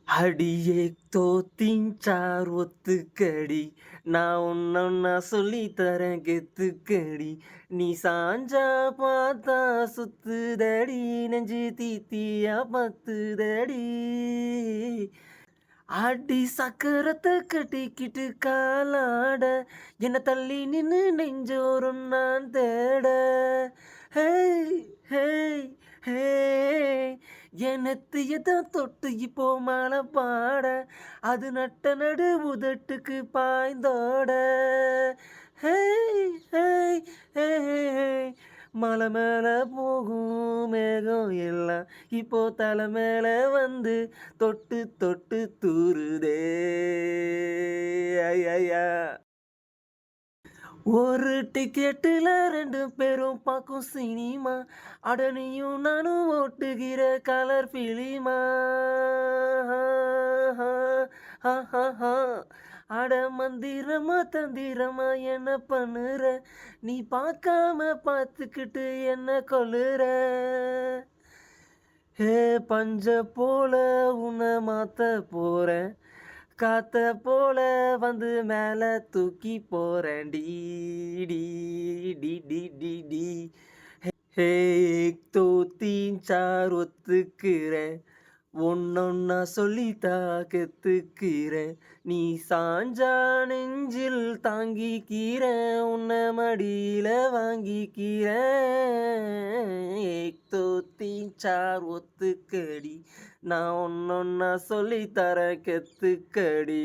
அடியே தோத்தின்சார் ஒத்துக்கடி நான் ஒன்னொன்னா சொல்லி தரேன் கெத்துக்கடி நீ சாஞ்சா பார்த்தா சுத்துதடி நெஞ்சு தீத்தியா பத்துதடி அடி சக்கரத்தை கட்டிக்கிட்டு காலாட என்ன தள்ளி நின்னு நெஞ்சோறும் நான் தேட ஹே ஹே ஹே எனத்தியதான் தொட்டு இப்போ மழை பாட அது நட்ட நடு உதட்டுக்கு பாய்ந்தோட ஹே ஹே ஹே மலை மேல போகும் மேகம் எல்லாம் இப்போ தலை மேல வந்து தொட்டு தொட்டு தூறுதே ஐயா ஒரு டிக்கெட்டுல ரெண்டு பேரும் பார்க்கும் சினிமா அடனியும் நானும் ஓட்டுகிற கலர் பிலிமா அட மந்திரமா தந்திரமா என்ன பண்ணுற நீ பார்க்காம பார்த்துக்கிட்டு என்ன கொல்லுற ஹே பஞ்ச போல உன்னை மாத்த போறேன் காத்த போல வந்து மேல தூக்கி போறேன் டி டி டி டி டி டி ஹே தோ தீன் சார் ஒத்துக்கிறேன் ஒன்னொன்னா சொல்லித்தா கெத்துக்கிறேன் நீ சாஞ்சா நெஞ்சில் தாங்கிக்கிறேன் உன்னை மடியில வாங்கிக்கிறேன் தோ தீன் சார் ஒத்துக்கடி நான் ஒன்னொன்னா சொல்லித்தர கெத்துக்கடி